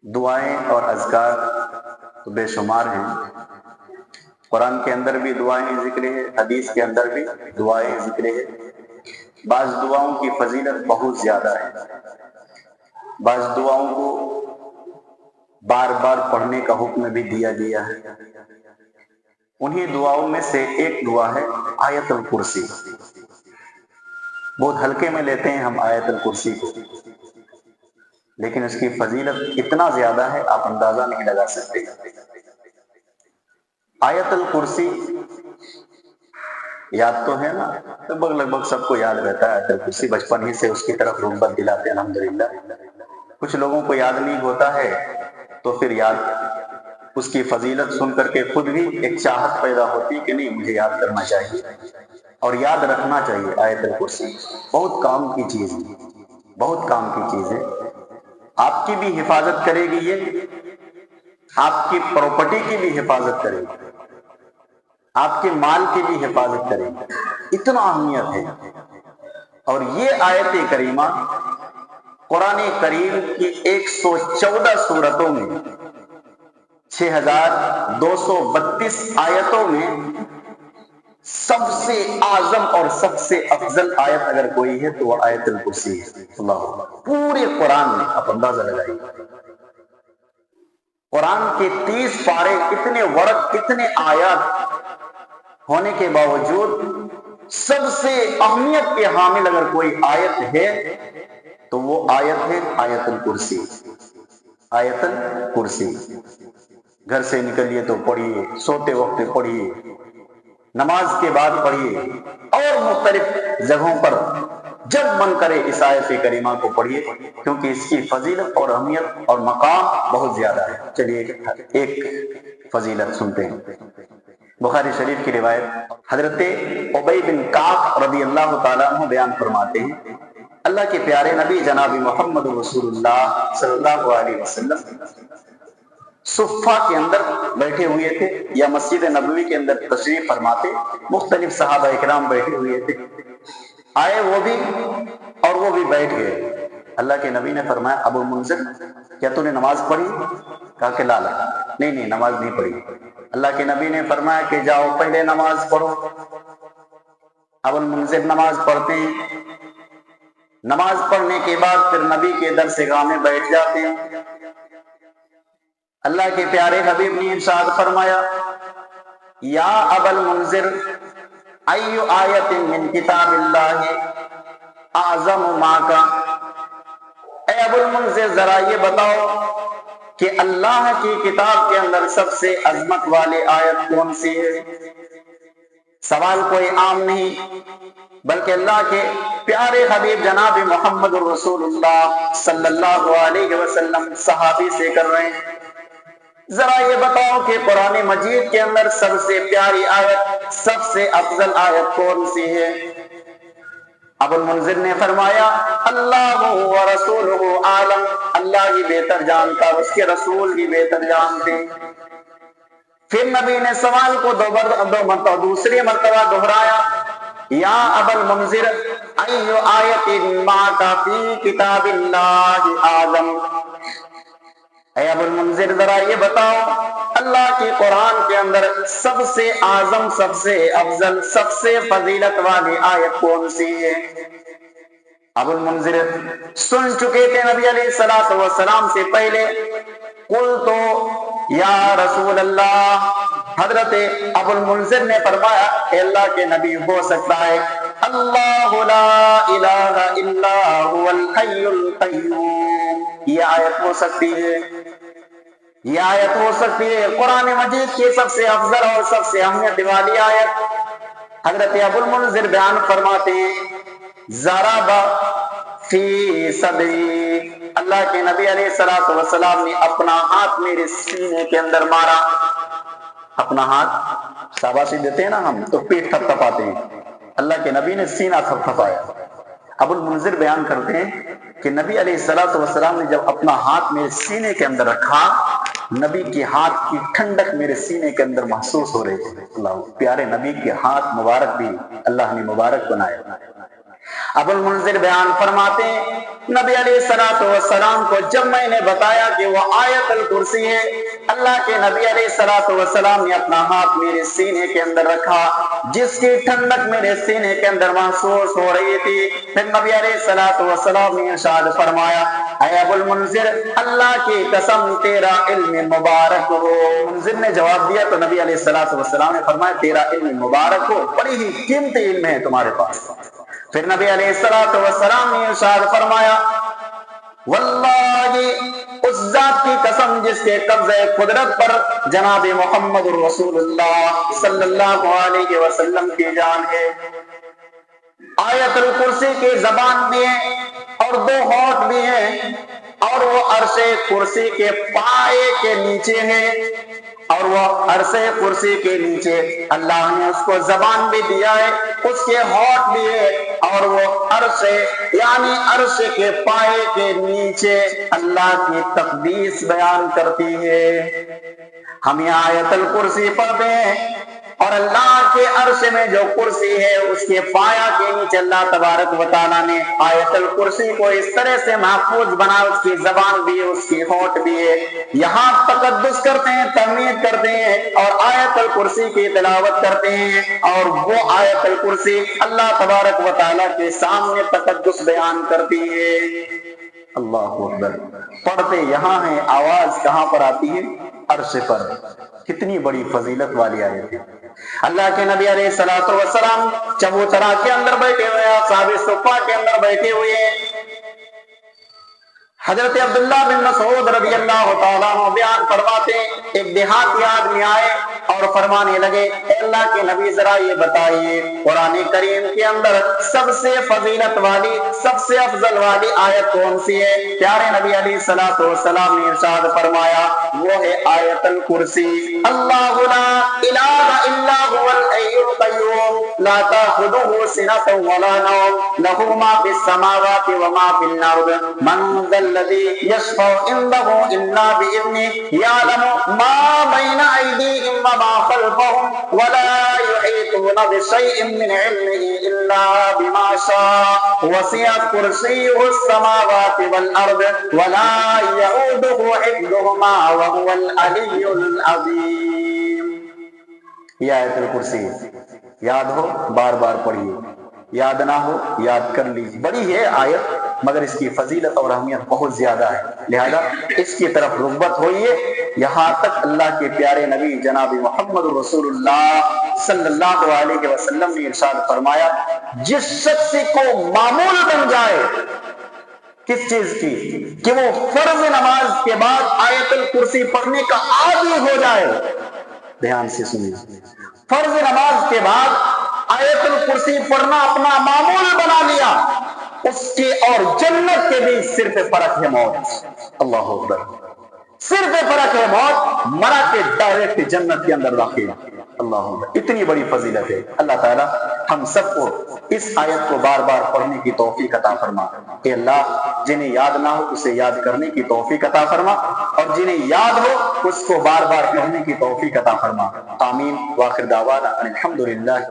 دعائیں اور اذکار تو بے شمار ہیں۔ قرآن کے اندر بھی دعائیں ذکر ہے، حدیث کے اندر بھی دعائیں ذکر ہے۔ بعض دعاؤں کی فضیلت بہت زیادہ ہے، بعض دعاؤں کو بار بار پڑھنے کا حکم بھی دیا گیا ہے۔ انہی دعاؤں میں سے ایک دعا ہے آیت الکرسی۔ بہت ہلکے میں لیتے ہیں ہم آیت الکرسی کو، لیکن اس کی فضیلت اتنا زیادہ ہے آپ اندازہ نہیں لگا سکتے۔ آیت الکرسی یاد تو ہے نا، لگ بھگ سب کو یاد رہتا ہے آیت الکرسی، بچپن ہی سے اس کی طرف رغبت دلاتے ہیں الحمدللہ۔ کچھ لوگوں کو یاد نہیں ہوتا ہے تو پھر یاد اس کی فضیلت سن کر کے خود بھی ایک چاہت پیدا ہوتی کہ نہیں مجھے یاد کرنا چاہیے اور یاد رکھنا چاہیے۔ آیت الکرسی بہت کام کی چیز ہے، بہت کام کی چیز ہے۔ آپ کی بھی حفاظت کرے گی، یہ آپ کی پراپرٹی کی بھی حفاظت کرے گی، آپ کے مال کی بھی حفاظت کرے گی، اتنا اہمیت ہے۔ اور یہ آیت کریمہ قرآن کریم کی 114 سورتوں میں 6232 آیتوں میں سب سے اعظم اور سب سے افضل آیت اگر کوئی ہے تو وہ آیت الکرسی ہے۔ اللہ پورے قرآن میں آپ اندازہ لگائیے، قرآن کے 30 پارے، اتنے ورق، اتنے آیات ہونے کے باوجود سب سے اہمیت کے حامل اگر کوئی آیت ہے تو وہ آیت ہے آیت الکرسی۔ آیت الکرسی گھر سے نکلیے تو پڑھیے، سوتے وقت پڑھیے، نماز کے بعد پڑھیے، اور مختلف جگہوں پر جب من کرے اس آیت کریمہ کو پڑھیے، کیونکہ اس کی فضیلت اور اہمیت اور مقام بہت زیادہ ہے۔ چلیے ایک فضیلت سنتے ہیں۔ بخاری شریف کی روایت حضرت ابی بن کعب رضی اللہ تعالیٰ عنہ بیان فرماتے ہیں، اللہ کے پیارے نبی جناب محمد رسول اللہ صلی اللہ علیہ وسلم صفہ کے اندر بیٹھے ہوئے تھے یا مسجد نبوی کے اندر تشریف فرماتے، مختلف صحابہ اکرام بیٹھے ہوئے تھے، آئے وہ بھی اور وہ بھی بیٹھ گئے۔ اللہ کے نبی نے فرمایا ابو المنذر کیا تو نے نماز پڑھی؟ کہا کہ لا نہیں نماز نہیں پڑھی۔ اللہ کے نبی نے فرمایا کہ جاؤ پہلے نماز پڑھو۔ ابو المنذر نماز پڑھتے ہیں، نماز پڑھنے کے بعد پھر نبی کے درس گاہ میں بیٹھ جاتے ہیں۔ اللہ کے پیارے حبیب نے ارشاد فرمایا یا ابا المنذر ای آیت من کتاب اللہ اعظم ما کا، اے ابو المنذر ذرا یہ بتاؤ کہ اللہ کی کتاب کے اندر سب سے عظمت والی آیت کون سی ہے؟ سوال کوئی عام نہیں بلکہ اللہ کے پیارے حبیب جناب محمد رسول اللہ صلی اللہ علیہ وسلم صحابی سے کر رہے ہیں، ذرا یہ بتاؤ کہ قرآن مجید کے اندر سب سے پیاری آیت، سب سے افضل آیت کون سی ہے؟ ابو المنذر نے فرمایا اللہ و رسولہ عالم، اللہ ہی بہتر جانتا، اس کے رسول ہی بہتر جانتے۔ پھر نبی نے سوال کو دوسری مرتبہ دہرایا یا ابا المنذر ای آیت معک فی کتاب اللہ اعظم، اے ابو المنذر ذرا یہ بتاؤ اللہ کی قرآن کے اندر سب سے اعظم، سب سے افضل، سب سے فضیلت والی آیت کون سی ہے؟ ابو المنذر سن چکے تھے نبی علیہ الصلوۃ والسلام سے پہلے، قلت یا رسول اللہ، حضرت ابو المنذر نے فرمایا کہ اللہ کے نبی ہو سکتا ہے اللہ لا الہ الا هو الحی القیوم، یہ آیت ہو سکتی ہے، یہ آیت ہو سکتی ہے قرآن مجید کی سب سے افضل اور سب سے اہمیت والی آیت۔ حضرت ابو المنذر بیان فرماتے ہیں ضرب فی صدری، اللہ کے نبی علیہ الصلوۃ والسلام نے اپنا ہاتھ میرے سینے کے اندر مارا۔ اپنا ہاتھ شاباشی دیتے ہیں نا ہم تو پیٹ تھپ تھپاتے ہیں، اللہ کے نبی نے سینہ تھپ تھپایا۔ ابو المنذر بیان کرتے ہیں کہ نبی علیہ الصلوۃ والسلام نے جب اپنا ہاتھ میرے سینے کے اندر رکھا، نبی کے ہاتھ کی ٹھنڈک میرے سینے کے اندر محسوس ہو رہی تھی۔ اللہ پیارے نبی کے ہاتھ مبارک بھی اللہ نے مبارک بنایا۔ ابو المنذر بیان فرماتے ہیں نبی علیہ الصلوۃ والسلام کو جب میں نے بتایا کہ وہ آیت الکرسی ہے، اللہ کے نبی علیہ الصلوۃ والسلام نے اپنا ہاتھ میرے سینے کے اندر رکھا، جس کی ٹھنڈک میرے سینے کے اندر محسوس ہو رہی تھی۔ پھر نبی علیہ الصلوۃ والسلام نے ارشاد فرمایا، اے ابو المنذر، اللہ کی قسم تیرا علم مبارک ہو۔ منذر نے جواب دیا تو نبی علیہ الصلوۃ والسلام نے فرمایا تیرا علم مبارک ہو، بڑی ہی قیمتی علم ہے تمہارے پاس۔ پھر نبی علیہ الصلوۃ والسلام نے ارشاد فرمایا، واللہ اس ذات کی قسم جس کے قبضہ قدرت پر جناب محمد رسول اللہ صلی اللہ علیہ وسلم کی جان ہے، آیت الکرسی کی زبان بھی ہے اور دو ہونٹ بھی ہیں، اور وہ عرش کرسی کے پائے کے نیچے ہے، اور وہ عرش کرسی کے نیچے اللہ نے اس کو زبان بھی دیا ہے، اس کے ہونٹ بھی ہے، اور وہ عرش یعنی عرش کے پائے کے نیچے اللہ کی تقدیس بیان کرتی ہے۔ ہم یہ آیت الکرسی پڑھتے ہیں اور اللہ کے عرش میں جو کرسی ہے اس کے پایا کے نیچے اللہ تبارک و تعالیٰ نے آیت الکرسی کو اس طرح سے محفوظ بنا، اس کی زبان بھی ہے، اس کی ہونٹ بھی ہے۔ یہاں تقدس کرتے ہیں، تحمید کرتے ہیں اور آیت الکرسی کی تلاوت کرتے ہیں، اور وہ آیت الکرسی اللہ تبارک و تعالیٰ کے سامنے تقدس بیان کرتی ہے۔ اللہ اکبر، پڑھتے یہاں ہیں، آواز کہاں پر آتی ہے؟ عرش پر۔ کتنی بڑی فضیلت والی آیت ہے۔ اللہ کے نبی علیہ الصلوۃ والسلام چبوترا کے اندر بیٹھے ہوئے ہیں، اصحاب صفہ کے اندر بیٹھے ہوئے ہیں۔ حضرت عبداللہ بن مسعود رضی اللہ تعالیٰ عنہ بیان فرماتے ہیں، ایک دیہاتی آدمی آئے اور فرمانے لگے، اے اللہ کے نبی ذرا یہ بتائیے قرآن کریم کے اندر سب سے فضیلت والی، سب سے افضل والی آیت کون سی ہے؟ پیارے نبی علیہ الصلوۃ والسلام نے ارشاد فرمایا، وہ ہے آیت الکرسی۔ اللہ لا الہ الا هو الحی القیوم لا تأخذه سنة ولا نوم له ما في السماوات وما في الارض من ذا الذي يشفع عنده الا باذنه يعلم ما بين ايديهم وما خلفهم ولا يحيطون بشيء من علمه الا بما شاء وسع كرسيه السماوات والارض ولا يؤوده حفظهما وهو العلي العظيم۔ یہ آیت الکرسی یاد ہو بار بار پڑھیے، یاد نہ ہو یاد کر لیجیے۔ بڑی ہے آیت مگر اس کی فضیلت اور اہمیت بہت زیادہ ہے، لہذا اس کی طرف رغبت ہوئیے۔ یہاں تک اللہ کے پیارے نبی جناب محمد رسول اللہ صلی اللہ علیہ وسلم نے ارشاد فرمایا، جس شخص کو معمول بن جائے کس چیز کی کہ وہ فرض نماز کے بعد آیت الکرسی پڑھنے کا عادی ہو جائے، دھیان سے سنیے، فرض نماز کے بعد آیت الکرسی پڑھنا اپنا معمول بنا لیا، اس کے اور جنت کے بیچ صرف فرق ہے موت۔ اللہ اکبر، صرف فرق ہے موت، مرا کے ڈائریکٹ جنت کے اندر داخل۔ اللہ اکبر، اتنی بڑی فضیلت ہے۔ اللہ تعالیٰ ہم سب کو اس آیت کو بار بار پڑھنے کی توفیق عطا فرما۔ کہ اللہ جنہیں یاد نہ ہو اسے یاد کرنے کی توفیق عطا فرما، اور جنہیں یاد ہو اس کو بار بار پڑھنے کی توفیق عطا فرما۔ آمین۔ وآخر دعوانا الحمدللہ۔